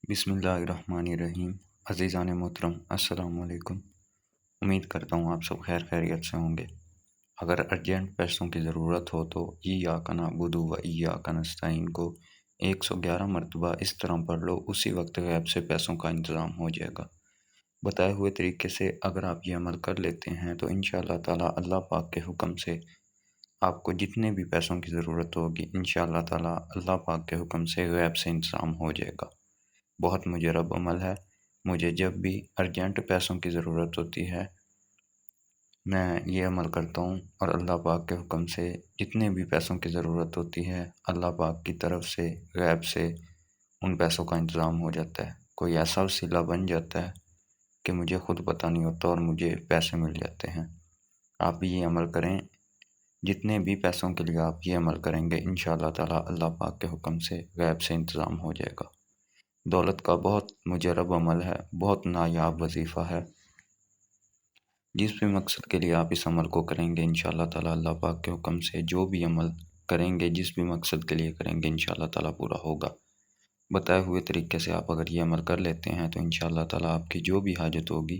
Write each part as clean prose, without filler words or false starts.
बिस्मिल्लाहिर्रहमानिर्रहीम। अज़ीज़ान मोहतरम, अस्सलाम वालेकुम। उम्मीद करता हूँ आप सब खैर खैरियत से होंगे। अगर अर्जेंट पैसों की ज़रूरत हो तो इय्याका नअबुदु व इय्याका नस्तईन को 111 मरतबा इस तरह पढ़ लो, उसी वक्त गैब से पैसों का इंतज़ाम हो जाएगा। बताए हुए तरीके से अगर आप ये अमल कर लेते हैं तो इंशाअल्लाह ताला अल्लाह पाक के हुक्म से आपको जितने भी पैसों की ज़रूरत होगी इंशाअल्लाह ताला अल्लाह पाक के हुक्म से गैब से इंतज़ाम हो जाएगा। बहुत मुजरब अमल है। मुझे जब भी अर्जेंट पैसों की ज़रूरत होती है मैं ये अमल करता हूँ और अल्लाह पाक के हुक्म से जितने भी पैसों की ज़रूरत होती है अल्लाह पाक की तरफ से गैब से उन पैसों का इंतज़ाम हो जाता है। कोई ऐसा वसीला बन जाता है कि मुझे खुद पता नहीं होता और मुझे पैसे मिल जाते हैं। आप भी ये अमल करें। जितने भी पैसों के लिए आप ये अमल करेंगे इंशाअल्लाह ताला अल्लाह पाक के हुक्म से गैब से इंतज़ाम हो जाएगा। दौलत का बहुत मुजरब अमल है, बहुत नायाब वजीफ़ा है। जिस भी मकसद के लिए आप इस अमल को करेंगे इंशाअल्लाह ताला अल्लाह पाक के हुक्म से जो भी अमल करेंगे, जिस भी मकसद के लिए करेंगे इंशाअल्लाह ताला पूरा होगा। बताए हुए तरीके से आप अगर ये अमल कर लेते हैं तो इंशाअल्लाह ताला आपकी जो भी हाजत होगी,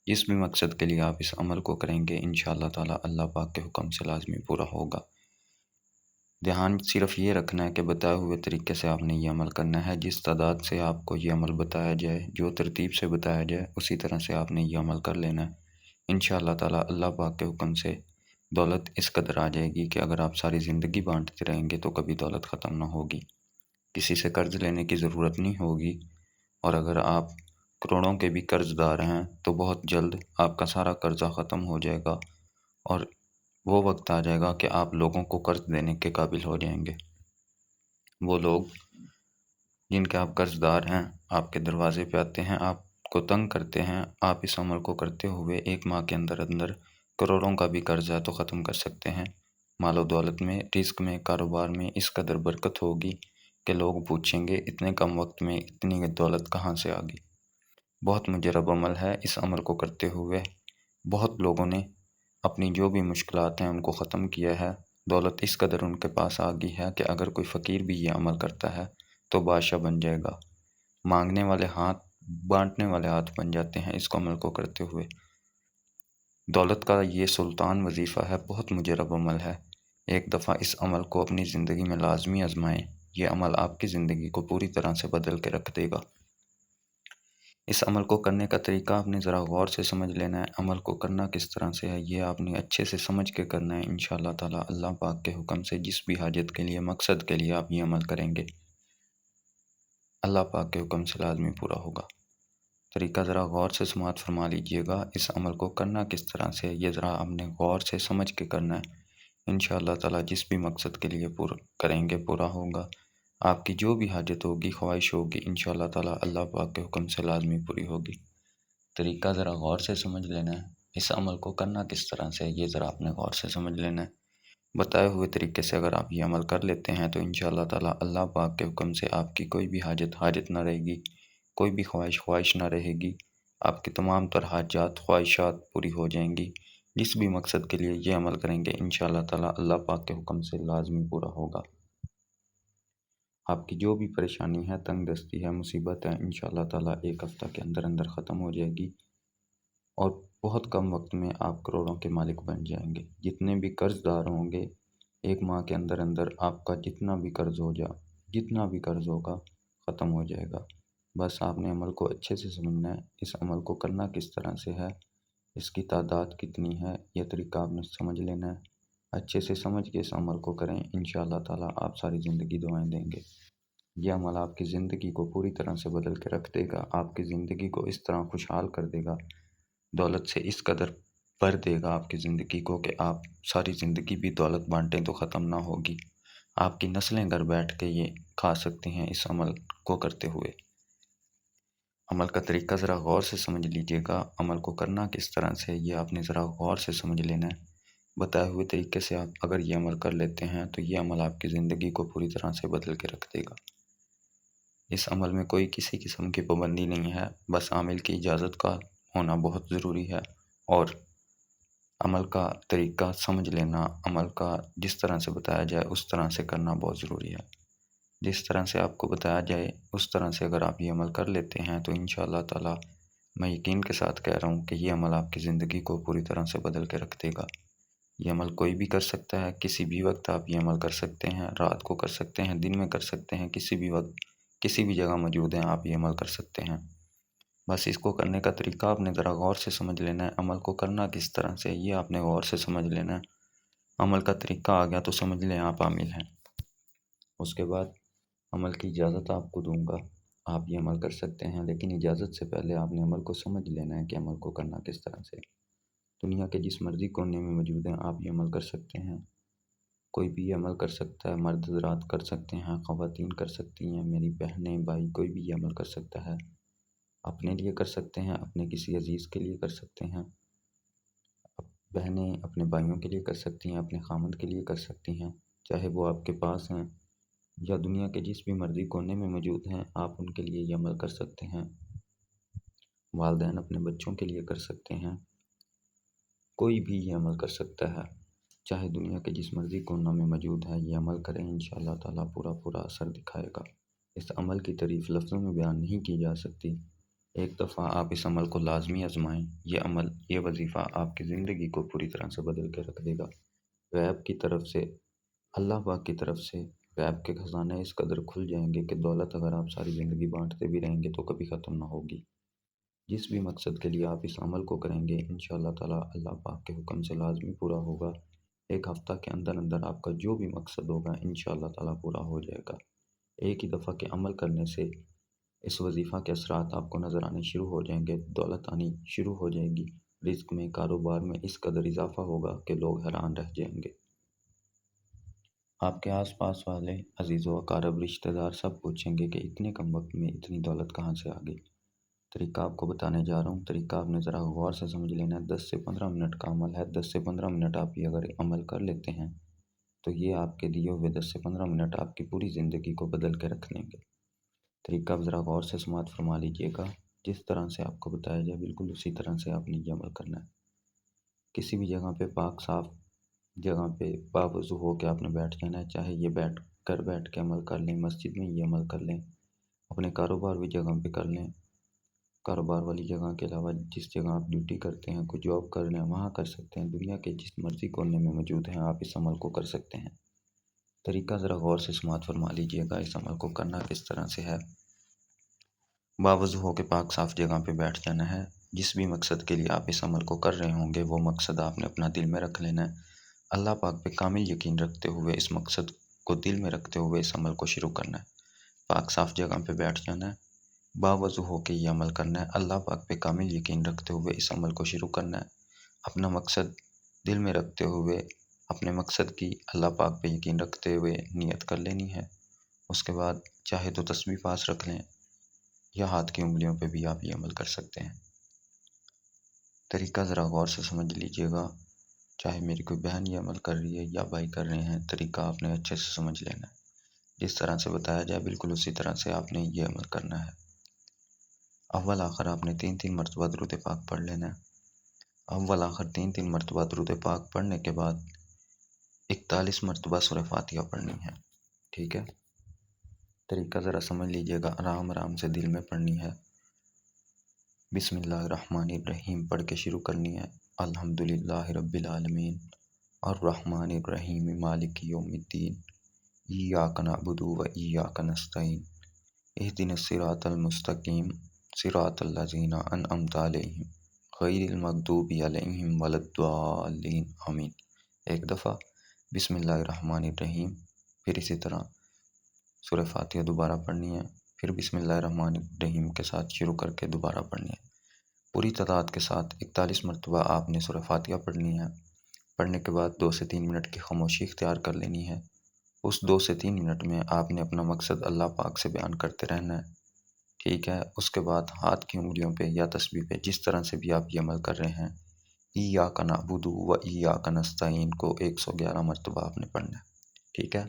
जिस भी मकसद के लिए आप इस अमल को करेंगे इंशाअल्लाह ताला अल्लाह पाक के हुक्म से लाज़मी पूरा होगा। ध्यान सिर्फ ये रखना है कि बताए हुए तरीके से आपने ये अमल करना है। जिस तादाद से आपको ये अमल बताया जाए, जो तरतीब से बताया जाए, उसी तरह से आपने ये अमल कर लेना है। इंशाअल्लाह ताला अल्लाह पाक के हुक्म से दौलत इस कदर आ जाएगी कि अगर आप सारी ज़िंदगी बाँटते रहेंगे तो कभी दौलत ख़त्म ना होगी। किसी से कर्ज़ लेने की ज़रूरत नहीं होगी और अगर आप करोड़ों के भी कर्ज़दार हैं तो बहुत जल्द आपका सारा कर्ज़ा ख़त्म हो जाएगा और वो वक्त आ जाएगा कि आप लोगों को कर्ज देने के काबिल हो जाएंगे। वो लोग जिनके आप कर्जदार हैं आपके दरवाजे पे आते हैं, आपको तंग करते हैं। आप इस अमल को करते हुए 1 माह के अंदर अंदर करोड़ों का भी कर्जा तो ख़त्म कर सकते हैं। मालो दौलत में, रिस्क में, कारोबार में इस कदर बरकत होगी कि लोग पूछेंगे इतने कम वक्त में इतनी दौलत कहाँ से आ गई। बहुत मुजरब अमल है। इस अमल को करते हुए बहुत लोगों ने अपनी जो भी मुश्किलात हैं उनको ख़त्म किया है। दौलत इस कदर उनके पास आ गई है कि अगर कोई फ़कीर भी ये अमल करता है तो बादशाह बन जाएगा। मांगने वाले हाथ, बांटने वाले हाथ बन जाते हैं इसको अमल को करते हुए। दौलत का ये सुल्तान वजीफ़ा है, बहुत मुजरब अमल है। एक दफ़ा इस अमल को अपनी ज़िंदगी में लाजमी आजमाएं। ये अमल आपकी ज़िंदगी को पूरी तरह से बदल के रख देगा। इस अमल को करने का तरीका आपने ज़रा गौर से समझ लेना है। अमल को करना किस तरह से है ये आपने अच्छे से समझ के करना है। इंशाअल्लाह ताला अल्लाह पाक के हुक्म से जिस भी हाजत के लिए, मकसद के लिए आप ये अमल करेंगे अल्लाह पाक के हुक्म से लाजमी पूरा होगा। तरीका ज़रा गौर से समाअत फरमा लीजिएगा। इस अमल को करना किस तरह से है ये ज़रा आपने गौर से समझ के करना है। इंशाअल्लाह ताला जिस भी मकसद के लिए पूरा करेंगे पूरा होगा। आपकी जो भी हाजत होगी, ख्वाहिश होगी इंशाअल्लाह ताला अल्लाह पाक के हुक्म से लाजमी पूरी होगी। तरीका ज़रा गौर से समझ लेना है। इस अमल को करना किस तरह से है ये ज़रा आपने गौर से समझ लेना है। बताए हुए तरीके से अगर आप ये अमल कर लेते हैं तो इंशाअल्लाह ताला अल्लाह पाक के हुक्म से आपकी कोई भी हाजत ना रहेगी, कोई भी ख्वाहिश ना रहेगी। आपकी तमाम तर हाजात, ख्वाहिशात पूरी हो जाएंगी। जिस भी मकसद के लिए ये अमल करेंगे इंशाअल्लाह ताला अल्लाह पाक के हुक्म से लाजमी पूरा होगा। आपकी जो भी परेशानी है, तंग दस्ती है, मुसीबत है इंशाअल्लाह ताला 1 हफ़्ता के अंदर अंदर ख़त्म हो जाएगी और बहुत कम वक्त में आप करोड़ों के मालिक बन जाएंगे। जितने भी कर्जदार होंगे 1 माह के अंदर अंदर आपका जितना भी कर्ज होगा ख़त्म हो जाएगा। बस आपने अमल को अच्छे से समझना है। इस अमल को करना किस तरह से है, इसकी तादाद कितनी है, यह तरीका आपने समझ लेना है। अच्छे से समझ के इस अमल को करें, इंशाअल्लाह ताला आप सारी ज़िंदगी दुआएं देंगे। यह अमल आपकी ज़िंदगी को पूरी तरह से बदल के रख देगा। आपकी ज़िंदगी को इस तरह खुशहाल कर देगा, दौलत से इस कदर भर देगा आपकी ज़िंदगी को कि आप सारी ज़िंदगी भी दौलत बाँटें तो ख़त्म ना होगी। आपकी नस्लें घर बैठ के ये खा सकती हैं इस अमल को करते हुए। अमल का तरीका ज़रा गौर से समझ लीजिएगा। अमल को करना किस तरह से है ये आपने ज़रा गौर से समझ लेना है। बताए हुए तरीके से आप अगर ये अमल कर लेते हैं तो ये अमल आपकी ज़िंदगी को पूरी तरह से बदल के रख देगा। इस अमल में कोई किसी किस्म की पाबंदी नहीं है, बस आमिल की इजाज़त का होना बहुत ज़रूरी है और अमल का तरीका समझ लेना, अमल का जिस तरह से बताया जाए उस तरह से करना बहुत ज़रूरी है। جس طرح سے آپ کو بتایا جائے اس طرح سے اگر آپ یہ عمل کر لیتے ہیں تو انشاءاللہ تعالی میں یقین کے ساتھ کہہ رہا ہوں کہ یہ عمل آپ کی زندگی کو پوری طرح سے بدل کے رکھ دے گا۔ یہ عمل کوئی بھی کر سکتا ہے، کسی بھی وقت آپ یہ عمل کر سکتے ہیں، رات کو کر سکتے ہیں، دن میں کر سکتے ہیں، کسی بھی وقت کسی بھی جگہ موجود ہیں آپ یہ عمل کر سکتے ہیں۔ بس اس کو کرنے کا طریقہ آپ نے ذرا غور سے سمجھ لینا ہے، عمل کو کرنا کس طرح سے یہ آپ نے غور سے سمجھ لینا ہے۔ عمل کا طریقہ آ گیا تو سمجھ لیں آپ عامل ہیں۔ اس کے بعد عمل کی اجازت آپ کو دوں گا، آپ یہ عمل کر سکتے ہیں، لیکن اجازت سے پہلے آپ نے عمل کو سمجھ لینا ہے کہ عمل کو کرنا کس طرح سے۔ دنیا کے جس مرضی کونے میں موجود ہیں آپ یہ عمل کر سکتے ہیں، کوئی بھی یہ عمل کر سکتا ہے، مرد حضرات کر سکتے ہیں، خواتین کر سکتی ہیں، میری بہنیں بھائی کوئی بھی یہ عمل کر سکتا ہے۔ اپنے لیے کر سکتے ہیں، اپنے کسی عزیز کے لیے کر سکتے ہیں، بہنیں اپنے بھائیوں کے لیے کر سکتی ہیں، اپنے خامند کے لیے کر سکتی ہیں، چاہے وہ آپ کے پاس ہیں یا دنیا کے جس بھی مرضی کونے میں موجود ہیں آپ ان کے لیے یہ عمل کر سکتے ہیں۔ والدین اپنے بچوں کے لیے کر سکتے ہیں، کوئی بھی یہ عمل کر سکتا ہے، چاہے دنیا کے جس مرضی کونے میں موجود ہے یہ عمل کریں، انشاءاللہ تعالی پورا پورا اثر دکھائے گا۔ اس عمل کی تعریف لفظوں میں بیان نہیں کی جا سکتی۔ ایک دفعہ آپ اس عمل کو لازمی آزمائیں، یہ عمل یہ وظیفہ آپ کی زندگی کو پوری طرح سے بدل کے رکھ دے گا۔ غیب کی طرف سے، اللہ پاک کی طرف سے غیب کے خزانے اس قدر کھل جائیں گے کہ دولت اگر آپ ساری زندگی بانٹتے بھی رہیں گے تو کبھی ختم نہ ہوگی۔ جس بھی مقصد کے لیے آپ اس عمل کو کریں گے انشاءاللہ تعالی اللہ پاک کے حکم سے لازمی پورا ہوگا۔ ایک ہفتہ کے اندر اندر آپ کا جو بھی مقصد ہوگا انشاءاللہ تعالی پورا ہو جائے گا۔ ایک ہی دفعہ کے عمل کرنے سے اس وظیفہ کے اثرات آپ کو نظر آنے شروع ہو جائیں گے، دولت آنی شروع ہو جائے گی، رزق میں کاروبار میں اس قدر اضافہ ہوگا کہ لوگ حیران رہ جائیں گے۔ آپ کے آس پاس والے عزیز و اقارب رشتہ دار سب پوچھیں گے کہ اتنے کم وقت میں اتنی دولت کہاں سے آ گئی۔ طریقہ آپ کو بتانے جا رہا ہوں، طریقہ آپ نے ذرا غور سے سمجھ لینا ہے۔ 10 سے 15 منٹ کا عمل ہے، 10 سے 15 منٹ آپ یہ اگر عمل کر لیتے ہیں تو یہ آپ کے دیے ہوئے 10 سے 15 منٹ آپ کی پوری زندگی کو بدل کے رکھ دیں گے۔ طریقہ آپ ذرا غور سے سماعت فرما لیجئے گا، جس طرح سے آپ کو بتایا جائے بالکل اسی طرح سے آپ نے یہ عمل کرنا ہے۔ کسی بھی جگہ پہ پاک صاف جگہ پہ باوضو ہو کے آپ نے بیٹھ جانا ہے، چاہے یہ بیٹھ کے عمل کر لیں، مسجد میں یہ عمل کر لیں، اپنے کاروبار بھی جگہ پہ کر لیں، کاروبار والی جگہ کے علاوہ جس جگہ آپ ڈیوٹی کرتے ہیں، کوئی جاب کر رہے ہیں وہاں کر سکتے ہیں، دنیا کے جس مرضی کونے میں موجود ہیں آپ اس عمل کو کر سکتے ہیں۔ طریقہ ذرا غور سے سماعت فرما لیجئے گا، اس عمل کو کرنا کس طرح سے ہے۔ باوضو ہو کے پاک صاف جگہ پہ بیٹھ جانا ہے، جس بھی مقصد کے لیے آپ اس عمل کو کر رہے ہوں گے وہ مقصد آپ نے اپنا دل میں رکھ لینا ہے، اللہ پاک پہ کامل یقین رکھتے ہوئے اس مقصد کو دل میں رکھتے ہوئے اس عمل کو شروع کرنا ہے۔ پاک صاف جگہ پہ بیٹھ جانا ہے، باوضو ہو کے یہ عمل کرنا ہے، اللہ پاک پہ کامل یقین رکھتے ہوئے اس عمل کو شروع کرنا ہے، اپنا مقصد دل میں رکھتے ہوئے اپنے مقصد کی اللہ پاک پہ یقین رکھتے ہوئے نیت کر لینی ہے۔ اس کے بعد چاہے تو تسبیح پاس رکھ لیں یا ہاتھ کی انگلیوں پہ بھی آپ یہ عمل کر سکتے ہیں۔ طریقہ ذرا غور سے سمجھ لیجئے گا، چاہے میری کوئی بہن یہ عمل کر رہی ہے یا بھائی کر رہے ہیں، طریقہ آپ نے اچھے سے سمجھ لینا ہے۔ جس طرح سے بتایا جائے بالکل اسی طرح سے آپ نے یہ عمل کرنا ہے۔ اول آخر آپ نے 3 مرتبہ درود پاک پڑھ لینا ہے۔ اول آخر 3 مرتبہ درود پاک پڑھنے کے بعد 41 مرتبہ سورہ فاتحہ پڑھنی ہے، ٹھیک ہے۔ طریقہ ذرا سمجھ لیجئے گا، آرام آرام سے دل میں پڑھنی ہے۔ بسم اللہ الرحمن الرحیم پڑھ کے شروع کرنی ہے۔ الحمدللہ رب العالمین الرحمن الرحیم مالک یوم الدین ایاک نعبد و ایاک نستعین اہدنا الصراط المستقیم صراط الذین انعمت علیہم غیر المغضوب علیہم ولا الضالین آمین۔ ایک دفعہ بسم اللہ الرحمن الرحیم، پھر اسی طرح سورہ فاتحہ دوبارہ پڑھنی ہے، پھر بسم اللہ الرحمن الرحیم کے ساتھ شروع کر کے دوبارہ پڑھنی ہے۔ پوری تعداد کے ساتھ 41 مرتبہ آپ نے سورہ فاتحہ پڑھنی ہے۔ پڑھنے کے بعد 2 سے 3 منٹ کی خاموشی اختیار کر لینی ہے۔ اس 2 سے 3 منٹ میں آپ نے اپنا مقصد اللہ پاک سے بیان کرتے رہنا ہے، ٹھیک ہے۔ اس کے بعد ہاتھ کی انگلیوں پہ یا تسبیح پہ جس طرح سے بھی آپ یہ عمل کر رہے ہیں، ایاک نعبد و ایاک نستعین کو 111 مرتبہ آپ نے پڑھنا ہے، ٹھیک ہے۔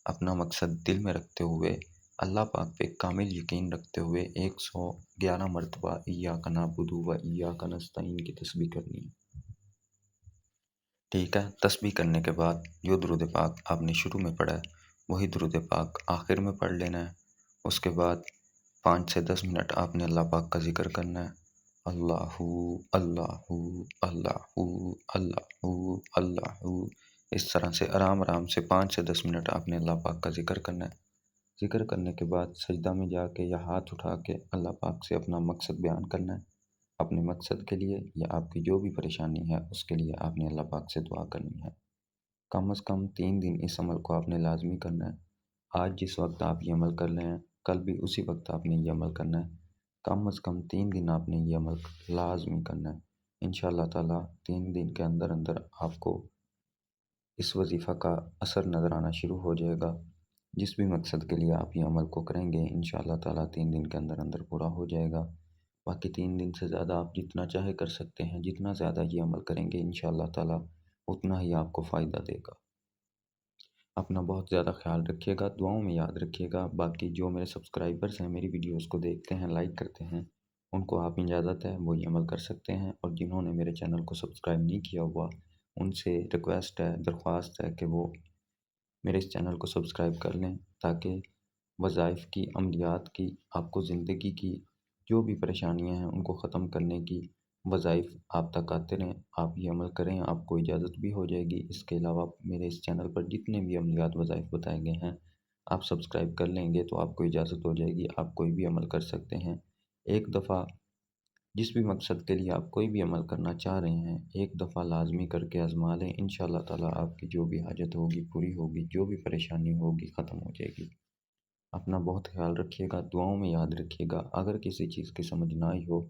اپنا مقصد دل میں رکھتے ہوئے اللہ پاک پہ کامل یقین رکھتے ہوئے 111 مرتبہ ایاک نعبد و ایاک نستعین کی تسبیح کرنی ہے، ٹھیک ہے۔ تسبیح کرنے کے بعد جو درود پاک آپ نے شروع میں پڑھا ہے वही दुरूद पाक आखिर में पढ़ लेना है। उसके बाद 5 से 10 मिनट आपने अल्लाह पाक का ज़िक्र करना है। अल्लाहू अल्लाहू अल्लाहू अल्लाहू अल्लाहू, इस तरह से आराम आराम से 5 से 10 मिनट आपने अल्लाह पाक का ज़िक्र करना है। ज़िक्र करने के बाद सजदा में जाके या हाथ उठा के अल्लाह पाक से अपना मकसद बयान करना है। अपने मकसद के लिए या आपकी जो भी परेशानी है उसके लिए आपने अल्लाह पाक से दुआ करनी है। कम से कम 3 दिन इस अमल को आपने लाज़मी करना है। आज जिस वक़्त आप ये अमल कर रहे हैं, कल भी उसी वक़्त आपने ये अमल करना है। कम से कम 3 दिन आपने ये अमल लाज़मी करना है। इंशाअल्लाह ताला 3 दिन के अंदर अंदर आपको इस वज़ीफ़ा का असर नज़र आना शुरू हो जाएगा। जिस भी मकसद के लिए आप ये अमल को करेंगे, इंशाअल्लाह ताला 3 दिन के अंदर अंदर पूरा हो जाएगा। बाकी 3 दिन से ज़्यादा आप जितना चाहे कर सकते हैं। जितना ज़्यादा ये अमल करेंगे इंशाअल्लाह ताला उतना ही आपको फ़ायदा देगा। अपना बहुत ज़्यादा ख़्याल रखिएगा, दुआओं में याद रखिएगा। बाकी जो मेरे सब्सक्राइबर्स हैं, मेरी वीडियोज़ को देखते हैं, लाइक करते हैं, उनको आप इजाज़त है वो ये अमल कर सकते हैं। और जिन्होंने मेरे चैनल को सब्सक्राइब नहीं किया हुआ, उनसे रिक्वेस्ट है, दरख्वास्त है कि वो मेरे इस चैनल को सब्सक्राइब कर लें, ताकि वज़ाइफ़ की, अमलियात की, आपको ज़िंदगी की जो भी परेशानियाँ हैं उनको ख़त्म करने की वज़ाइफ़ आप तक आते रहें। आप ये अमल करें, आपको इजाज़त भी हो जाएगी। इसके अलावा मेरे इस चैनल पर जितने भी अमलियात वज़ाइफ़ बताए गए हैं, आप सब्सक्राइब कर लेंगे तो आपको इजाज़त हो जाएगी। आप कोई भी अमल कर सकते हैं। एक दफ़ा जिस भी मकसद के लिए आप कोई भी अमल करना चाह रहे हैं, एक दफ़ा लाज़मी करके आज़मा लें। इंशाअल्लाह ताला आपकी जो भी हाजत होगी पूरी होगी, जो भी परेशानी होगी ख़त्म हो जाएगी। अपना बहुत ख़्याल रखिएगा, दुआओं में याद रखिएगा। अगर किसी चीज़ की समझ ना आई हो,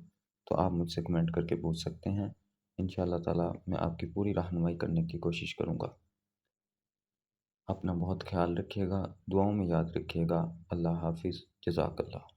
तो आप मुझसे कमेंट करके पूछ सकते हैं। इंशाअल्लाह ताला मैं आपकी पूरी रहनुमाई करने की कोशिश करूँगा। अपना बहुत ख़्याल रखिएगा, दुआओं में याद रखिएगा। अल्लाह हाफ़िज़, जज़ाकल्लाह।